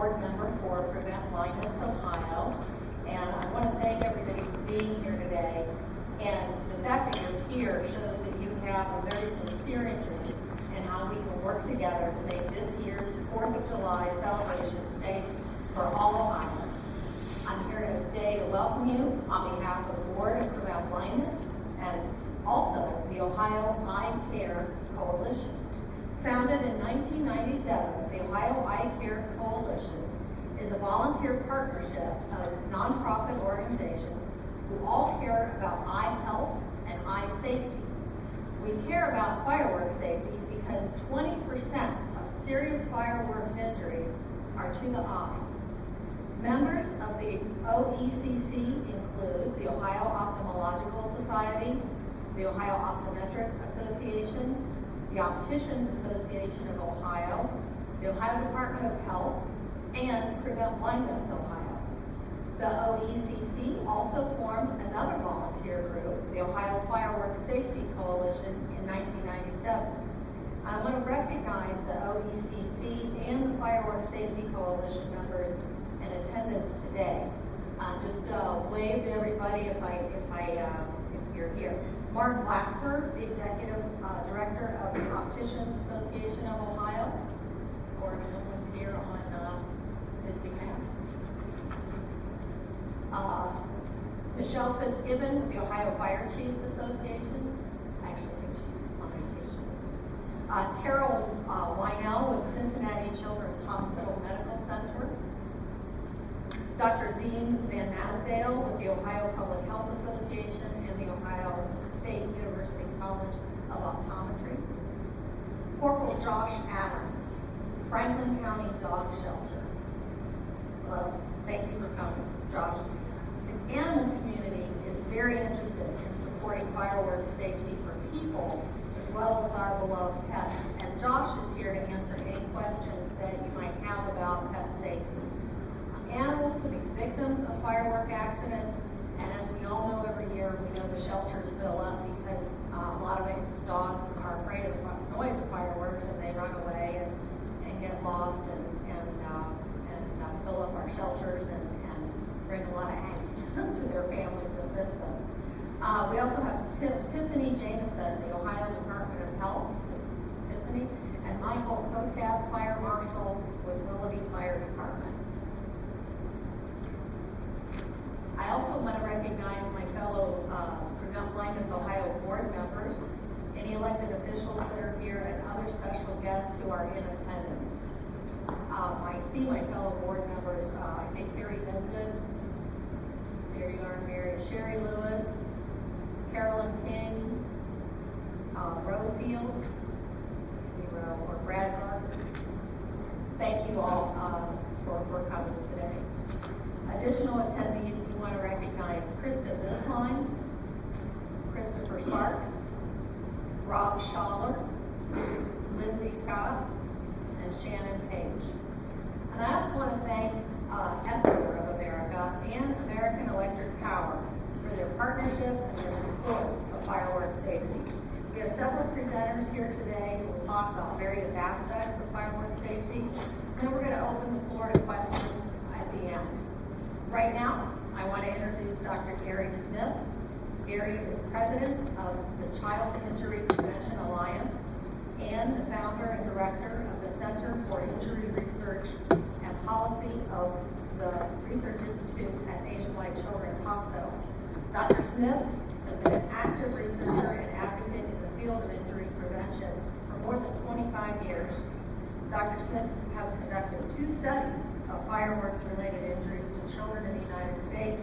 board member for Prevent Blindness Ohio, and I want to thank everybody for being here today. And the fact that you're here shows that you have a very sincere interest in how we can work together to make this year's 4th of July celebration safe for all Ohioans. I'm here today to welcome you on behalf of the Board of Prevent Blindness and also the Ohio Eye Care Coalition. Founded in 1997, the Ohio Eye Care Coalition is a volunteer partnership of nonprofit organizations who all care about eye health and eye safety. We care about fireworks safety because 20% of serious fireworks injuries are to the eye. Members of the OECC include the Ohio Ophthalmological Society, the Ohio Optometric Association, the Opticians Association of Ohio, the Ohio Department of Health, and Prevent Blindness Ohio. The OECC also formed another volunteer group, the Ohio Fireworks Safety Coalition, in 1997. I want to recognize the OECC and the Fireworks Safety Coalition members in attendance today. Just wave to everybody if you're here. Mark Blacksburg, the Executive Director of the Opticians Association of Ohio, or someone's here on his behalf. Michelle Fitzgibbon, the Ohio Fire Chiefs Association. I actually think she's on vacation. Carol Weinell with Cincinnati Children's Hospital Medical Center. Dr. Dean Van Nasdale with the Ohio Public Health Association and the Ohio State University College of Optometry. Corporal Josh Adams, Franklin County Dog Shelter. Well, thank you for coming, Josh. The animal community is very interested in supporting fireworks safety for people as well as our beloved pets. And Josh is here to answer any questions that you might have about pet safety. Animals could be victims of firework accidents, and as we all know, every year we know the shelters fill up because a lot of dogs are afraid of the noise of fireworks and they run away and get lost and fill up our shelters and bring a lot of angst to their families that miss them. We also have Tiffany Jameson, the Ohio Department of Health, Tiffany, and Michael Kotab, Fire Marshal with Willoughby Fire Department. I also want to recognize my fellow Prevent Blindness Ohio board members, any elected officials that are here, and other special guests who are in attendance. I see my fellow board members, I think Carrie Vincent, there you are, Mary, Sherry Lewis, Carolyn King, Roe Fields, or Brad Martin. Thank you all for coming today. Additional attendees, we want to recognize Krista Bisline, Christopher Sparks, Rob Schaller, Lindsay Scott, and Shannon Page. And I also want to thank Esper of America and American Electric Power for their partnership and their support of fireworks safety. We have several presenters here today who will talk about various aspects of fireworks safety, and we're going to open the floor to questions at the end. Right now, I want to introduce Dr. Gary Smith. Gary is president of the Child Injury Prevention Alliance and the founder and director of the Center for Injury Research and Policy of the Research Institute at Nationwide Children's Hospital. Dr. Smith has been an active researcher and advocate in the field of injury prevention for more than 25 years. Dr. Smith has conducted 2 studies of fireworks-related injuries to children in the United States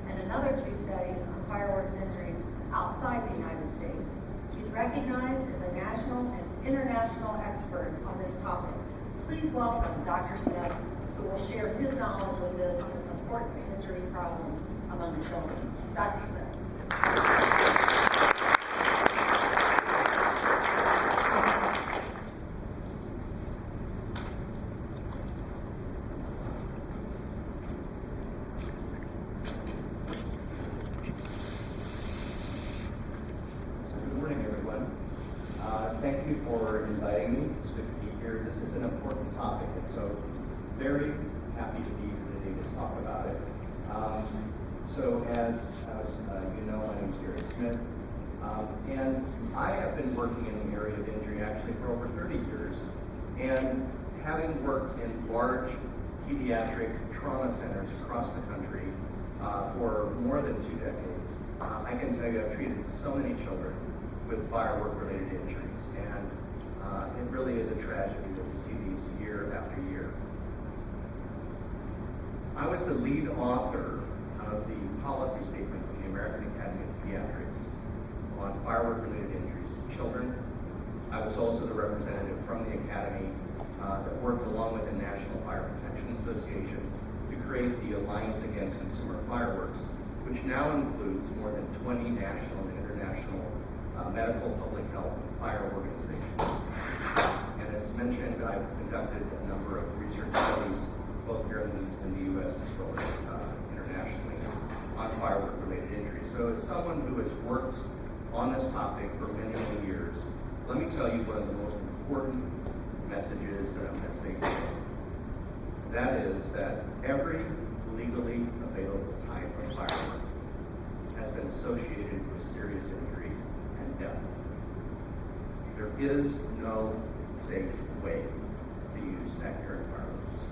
and another 2 studies on fireworks injuries outside the United States. He's recognized as a national and international expert on this topic. Please welcome Dr. Smith, who will share his knowledge with us on this important injury problem among children. Dr. Smith. Thank you for inviting me. It's good to be here. This is an important topic. It's a very happy to be here today to talk about it. So as you know, my name is Gary Smith, and I have been working in the area of injury actually for over 30 years, and having worked in large pediatric trauma centers across the country for more than 2 decades, I can tell you I've treated so many children with firework-related injuries, and it really is a tragedy that we see these year after year. I was the lead author of the policy statement for the American Academy of Pediatrics on firework-related injuries to children. I was also the representative from the Academy that worked along with the National Fire Protection Association to create the Alliance Against Consumer Fireworks, which now includes more than 20 national and international medical, public health, and fire organizations. And as mentioned, I've conducted a number of research studies, both here in the U.S. as well as internationally, on firework-related injuries. So as someone who has worked on this topic for many, many years, let me tell you one of the most important messages that I'm going to say today. That is that every legally available type of firework has been associated with serious injury and death. There is no safe way to use backyard fireworks.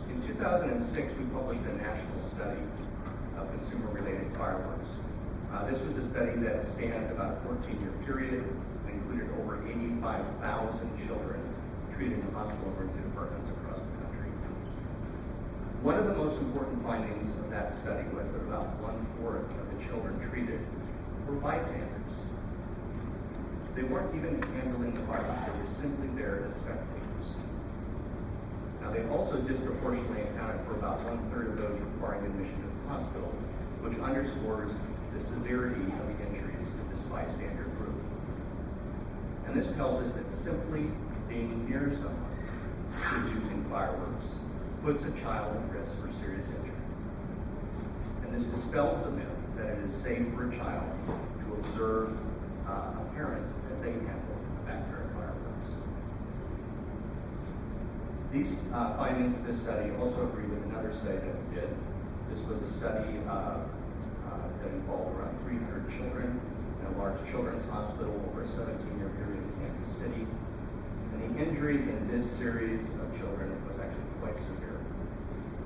In 2006, we published a national study of consumer-related fireworks. This was a study that spanned about a 14-year period and included over 85,000 children treated in hospital emergency departments across the country. One of the most important findings of that study was that about 1/4 of the children treated were bystanders. They weren't even handling the fireworks, they were simply there as spectators. Now, they also disproportionately accounted for about 1/3 of those requiring admission to the hospital, which underscores the severity of the injuries to this bystander group. And this tells us that simply being near someone who's using fireworks puts a child at risk for serious injury. And this dispels the myth that it is safe for a child to observe a parent as they handle backyard fireworks. These findings of this study also agree with another study that we did. This was a study that involved around 300 children in a large children's hospital over a 17-year period in Kansas City. And the injuries in this series of children was actually quite severe.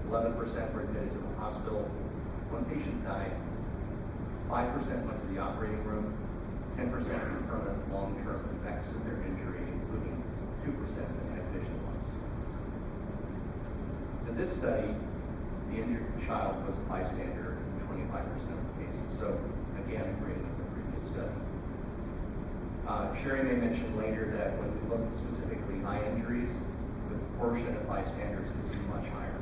11% were admitted to the hospital. 1 patient died. 5% went to the operating room. 10% had permanent long-term effects of their injury, including 2% that had vision loss. In this study, the injured child was a bystander in 25% of the cases. So, again, agreeing with the previous study. Sherry may mention later that when we look at specifically eye injuries, the proportion of bystanders is much higher.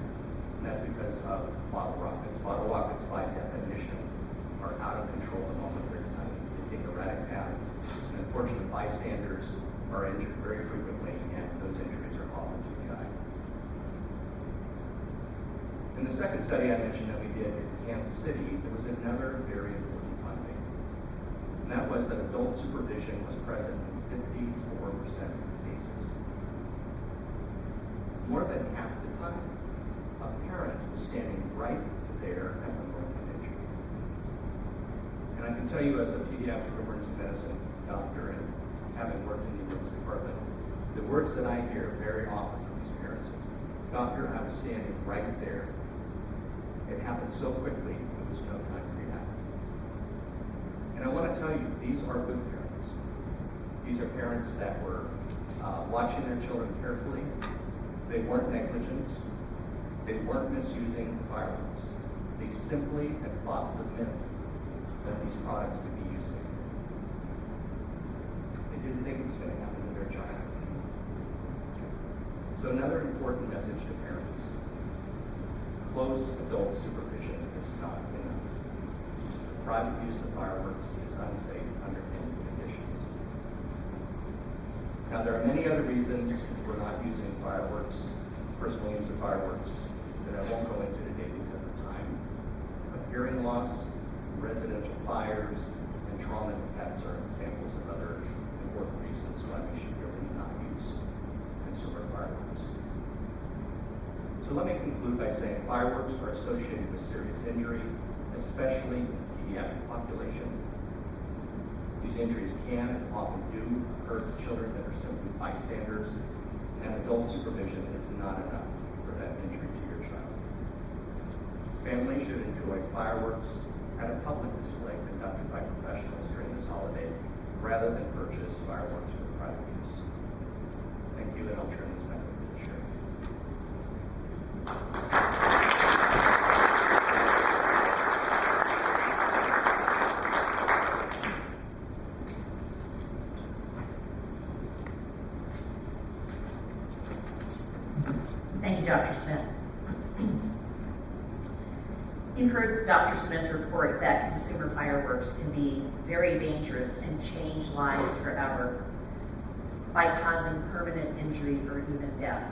And that's because of bottle rockets. Bottle rockets, by definition, are out of control the moment they take erratic paths. And the portion of bystanders are injured very frequently, and those injuries are often to the eye. In the second study I mentioned that we did in Kansas City, there was another very important finding. And that was that adult supervision was present in 54% of the cases. More than half the time, a parent was standing right there at the moment of injury. And I can tell you as a pediatric emergency medicine doctor and having worked in the emergency department, the words that I hear very often from these parents is, "Doctor, I was standing right there. It happened so quickly, there was no time to react." And I want to tell you, these are good parents. These are parents that were watching their children carefully. They weren't negligent. They weren't misusing fireworks. They simply had fought the myth that these products could be used safely. They didn't think it was going to happen to their child. So another important message to parents: close adult supervision is not enough. Private use of fireworks is unsafe under any conditions. Now, there are many other reasons we're not using fireworks, personal use of fireworks, that I won't go into today because of time. But hearing loss, residential fires, and trauma to pets are examples of other important reasons why we should really not use consumer fireworks. So let me conclude by saying fireworks are associated with serious injury, especially in the pediatric population. These injuries can and often do occur to children that are simply bystanders, and adult supervision is not enough to prevent injury to your child. Families should enjoy fireworks at a public display conducted by professionals during this holiday, rather than purchase fireworks for private use. Thank you, and I'll turn this back over to the Sheriff. Thank you, Dr. Smith. You've heard Dr. Smith report that consumer fireworks can be very dangerous and change lives forever by causing permanent injury or even death.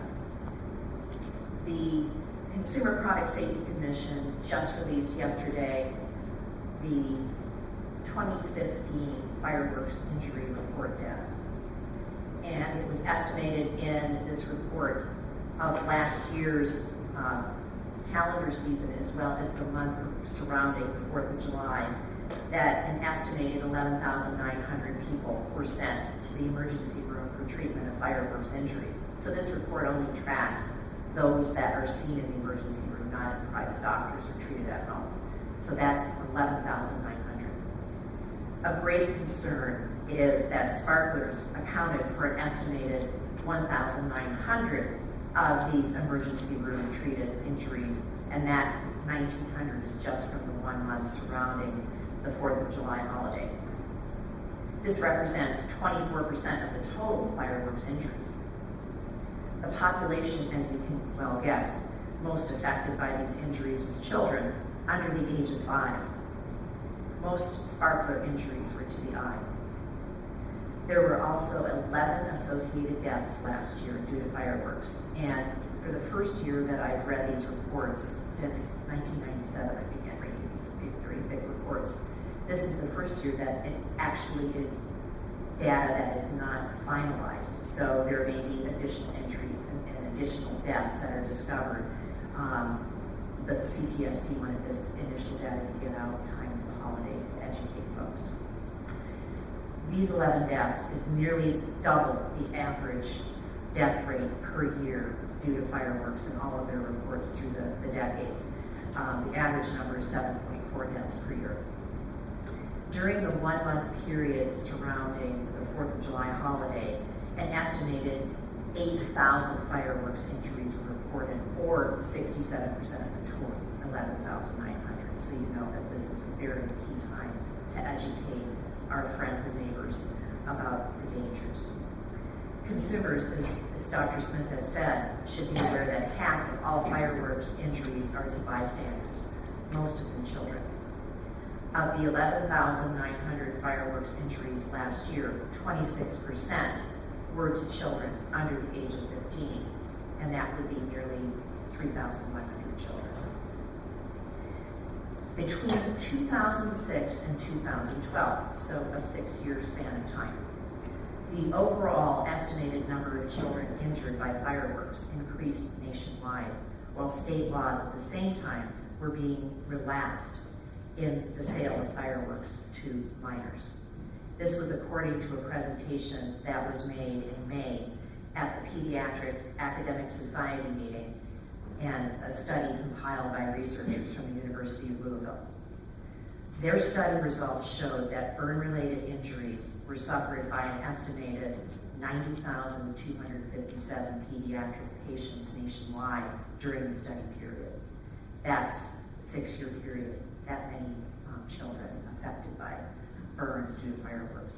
The Consumer Product Safety Commission just released yesterday the 2015 fireworks injury report data. And it was estimated in this report of last year's calendar season, as well as the month surrounding the 4th of July, that an estimated 11,900 people were sent to the emergency room for treatment of fireworks injuries. So this report only tracks those that are seen in the emergency room, not in private doctors or treated at home. So that's 11,900. Of great concern is that sparklers accounted for an estimated 1,900 of these emergency room treated injuries, and that 1,900 is just from the 1 month surrounding the 4th of July holiday. This represents 24% of the total fireworks injuries. The population, as you can well guess, most affected by these injuries was children under the age of 5. Most sparkler injuries were to the eye. There were also 11 associated deaths last year due to fireworks. And for the first year that I've read these reports, since 1997, I began reading these very big reports. This is the first year that it actually is data that is not finalized. So there may be additional injuries and additional deaths that are discovered. But the CPSC wanted this initial data to get out in time for the holiday to educate folks. These 11 deaths is nearly double the average death rate per year due to fireworks in all of their reports through the decades. The average number is 7.4 deaths per year. During the 1 month period surrounding the 4th of July holiday, an estimated 8,000 fireworks injuries were reported, or 67% of the total, 11,900. So you know that this is a very key time to educate our friends and neighbors about the dangers. Consumers, as Dr. Smith has said, should be aware that half of all fireworks injuries are to bystanders, most of them children. Of the 11,900 fireworks injuries last year, 26% were to children under the age of 15, and that would be nearly 3,100 children. Between 2006 and 2012, so a 6-year span of time, the overall estimated number of children injured by fireworks increased nationwide, while state laws at the same time were being relaxed in the sale of fireworks to minors. This was according to a presentation that was made in May at the Pediatric Academic Society meeting and a study compiled by researchers from the University of Louisville. Their study results showed that burn-related injuries were suffered by an estimated 90,257 pediatric patients nationwide during the study period. That's a 6-year period, that many children affected by burns due to fireworks.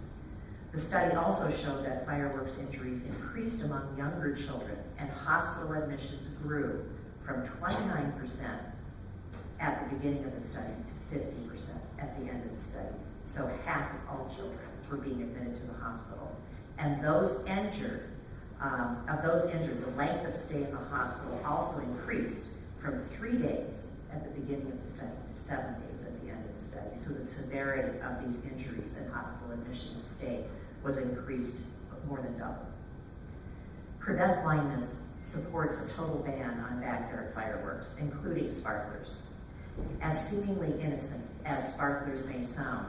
The study also showed that fireworks injuries increased among younger children, and hospital admissions grew from 29% at the beginning of the study to 50% at the end of the study. So half of all children were being admitted to the hospital. And those injured, the length of stay in the hospital also increased from 3 days at the beginning of the study to 7 days at the end of the study. So the severity of these injuries and hospital admission and stay was increased more than double. Prevent Blindness supports a total ban on backyard fireworks, including sparklers. As seemingly innocent as sparklers may sound,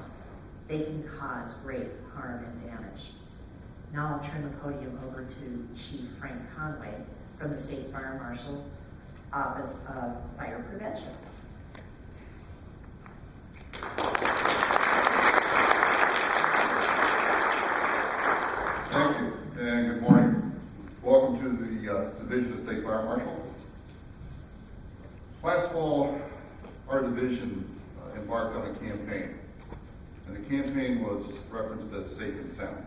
they can cause great harm and damage. Now I'll turn the podium over to Chief Frank Conway from the State Fire Marshal Office of Fire Prevention. Thank you, and good morning. Welcome to the Division of State Fire Marshal. Last fall, our division embarked on a campaign, and the campaign was referenced as Safe and Sound.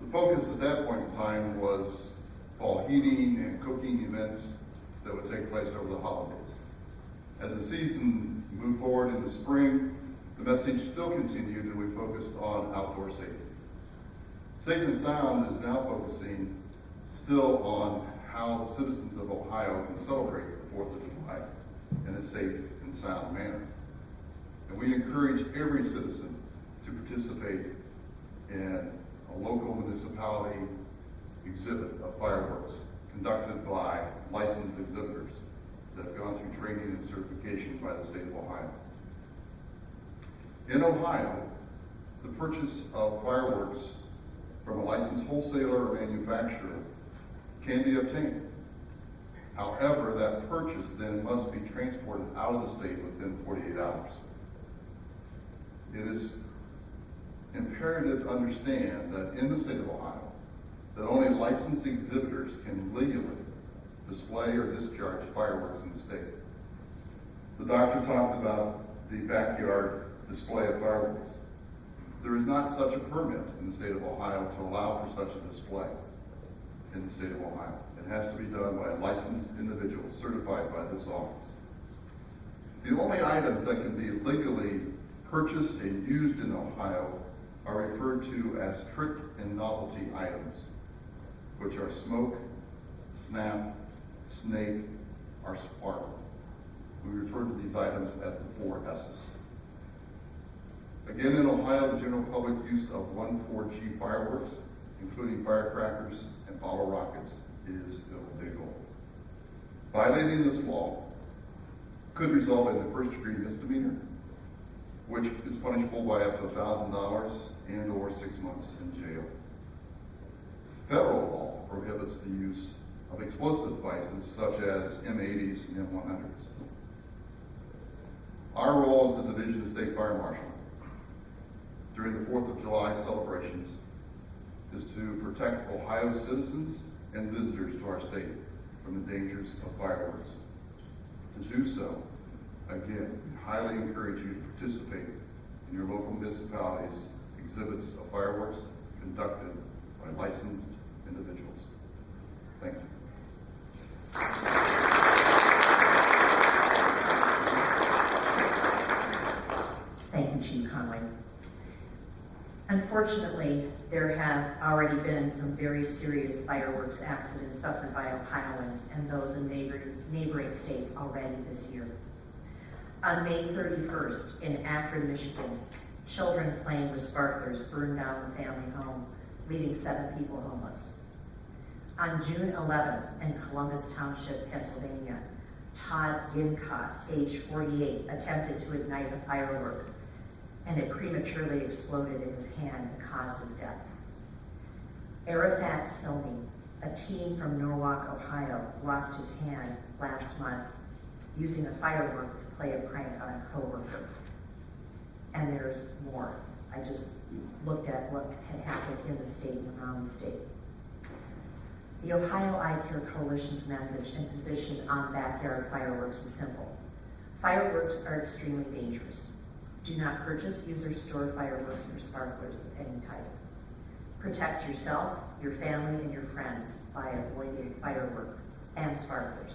The focus at that point in time was fall heating and cooking events that would take place over the holidays. As the season moved forward into spring, the message still continued, and we focused on outdoor safety. Safe and Sound is now focusing still on how the citizens of Ohio can celebrate the 4th of July in a safe and sound manner. And we encourage every citizen to participate in a local municipality exhibit of fireworks conducted by licensed exhibitors that have gone through training and certification by the state of Ohio. In Ohio, the purchase of fireworks from a licensed wholesaler or manufacturer can be obtained. However, that purchase then must be transported out of the state within 48 hours. It is imperative to understand that in the state of Ohio, that only licensed exhibitors can legally display or discharge fireworks in the state. The doctor talked about the backyard display of fireworks. There is not such a permit in the state of Ohio to allow for such a display in the state of Ohio. It has to be done by a licensed individual certified by this office. The only items that can be legally purchased and used in Ohio are referred to as trick and novelty items, which are smoke, snap, snake, or sparkle. We refer to these items as the 4 S's. Again, in Ohio, the general public use of 1,4-G fireworks, including firecrackers and bottle rockets, is illegal. Violating this law could result in a first-degree misdemeanor, which is punishable by up to $1,000 and or 6 months in jail. Federal law prohibits the use of explosive devices such as M80s and M100s. Our role as the Division of State Fire Marshal during the 4th of July celebrations is to protect Ohio citizens and visitors to our state from the dangers of fireworks. To do so, again, we highly encourage you to participate in your local municipalities' exhibits of fireworks conducted by licensed individuals. Thank you. Thank you, Chief Conway. Unfortunately, there have already been some very serious fireworks accidents suffered by Ohioans and those in neighboring states already this year. On May 31st in Akron, Michigan, children playing with sparklers burned down the family home, leaving 7 people homeless. On June 11th in Columbus Township, Pennsylvania, Todd Gincott, age 48, attempted to ignite a firework, and it prematurely exploded in his hand and caused his death. Arafat Silmi, a teen from Norwalk, Ohio, lost his hand last month using a firework to play a prank on a coworker. And there's more. I just looked at what had happened in the state and around the state. The Ohio Eye Care Coalition's message and position on backyard fireworks is simple. Fireworks are extremely dangerous. Do not purchase, use, or store fireworks or sparklers of any type. Protect yourself, your family, and your friends by avoiding fireworks and sparklers.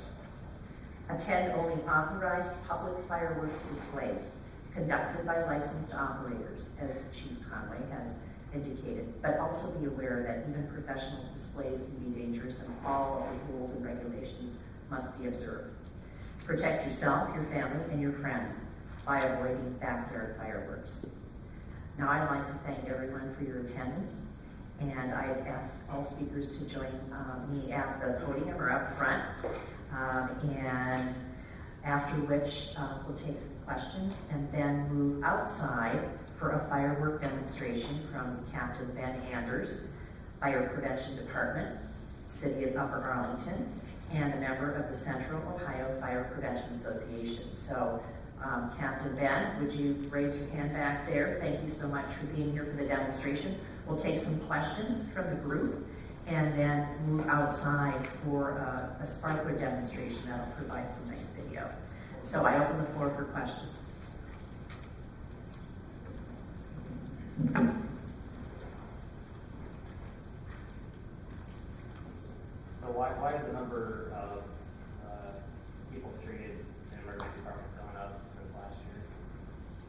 Attend only authorized public fireworks displays conducted by licensed operators, as Chief Conway has indicated, but also be aware that even professional displays can be dangerous and all of the rules and regulations must be observed. Protect yourself, your family, and your friends by avoiding backyard fireworks. Now I'd like to thank everyone for your attendance And I've asked all speakers to join me at the podium or up front. And after which we'll take some questions and then move outside for a firework demonstration from Captain Ben Anders, Fire Prevention Department, City of Upper Arlington, and a member of the Central Ohio Fire Prevention Association. So, Captain Ben, would you raise your hand back there? Thank you so much for being here for the demonstration. We'll take some questions from the group and then move outside for a sparkler demonstration that'll provide some nice video. So I open the floor for questions. So why is the number of people treated in emergency departments going up since last year?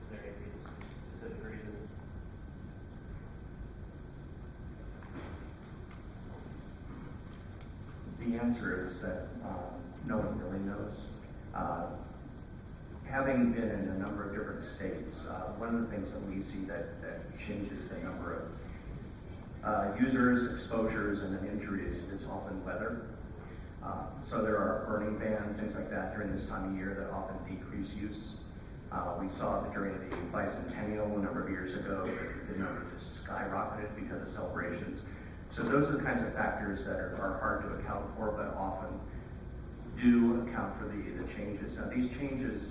Is there any specific reason? The answer is that no one really knows. Having been in a number of different states, one of the things that we see that changes the number of users, exposures, and then injuries is often weather. So there are burning bans, things like that during this time of year that often decrease use. We saw that during the bicentennial a number of years ago, the number just skyrocketed because of celebrations. So those are the kinds of factors that are hard to account for, but often do account for the changes. Now these changes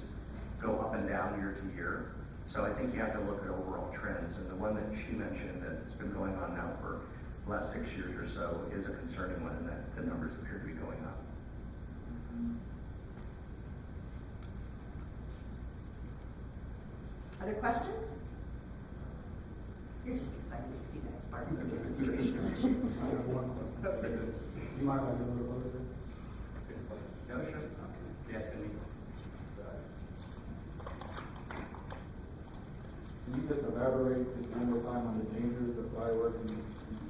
go up and down year to year. So I think you have to look at overall trends. And the one that she mentioned that's been going on now for the last 6 years or so is a concerning one, and that the numbers appear to be going up. Other questions? You're just excited to see that sparkler demonstration. I have one question. You might want to go a little bit. No, sure. Yes, and me. Can you just elaborate just one more time on the dangers of fireworks and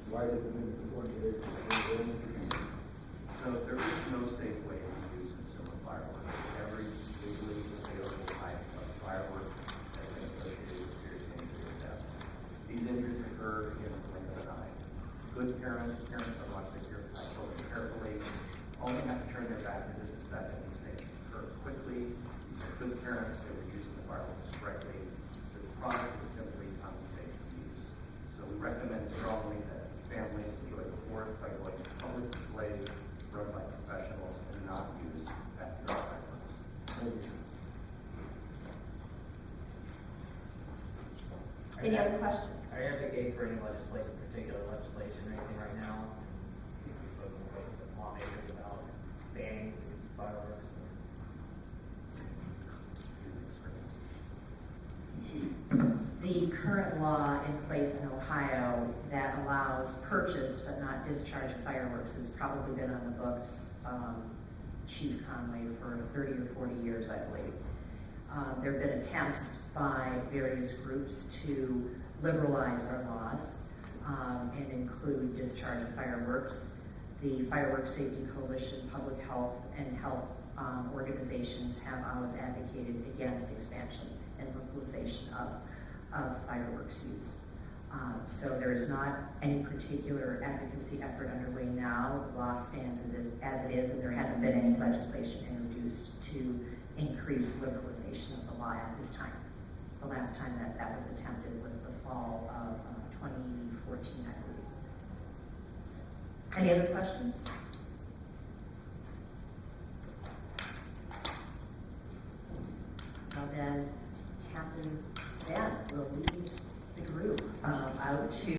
why it isn't important today? So there is no safe way to use consumer fireworks. Every legally available type of firework has been associated with serious injury or death. These injuries occur in the blink of an eye. Good parents that watch their children carefully, only have to turn their back to just a second. These things occur quickly. Good parents who are using the fireworks correctly. The product is simply unsafe to use. So we recommend strongly that families enjoy the Fourth by going to public displays run by professionals and not use backyard fireworks. Any other questions? Are you advocating for any particular legislation or anything right now? You've spoken with lawmakers about banning fireworks. The current law in place in Ohio that allows purchase but not discharge of fireworks has probably been on the books, Chief Conway, for 30 or 40 years, I believe. There have been attempts by various groups to liberalize our laws and include discharge of fireworks. The Fireworks Safety Coalition, public health, and health organizations have always advocated against expansion and legalization of fireworks use. So there is not any particular advocacy effort underway now. The law stands as it is, and there hasn't been any legislation introduced to increase liberalization of the law at this time. The last time that was attempted was the fall of 2014, I believe. Any other questions? Well then, Captain Ben will lead the group out to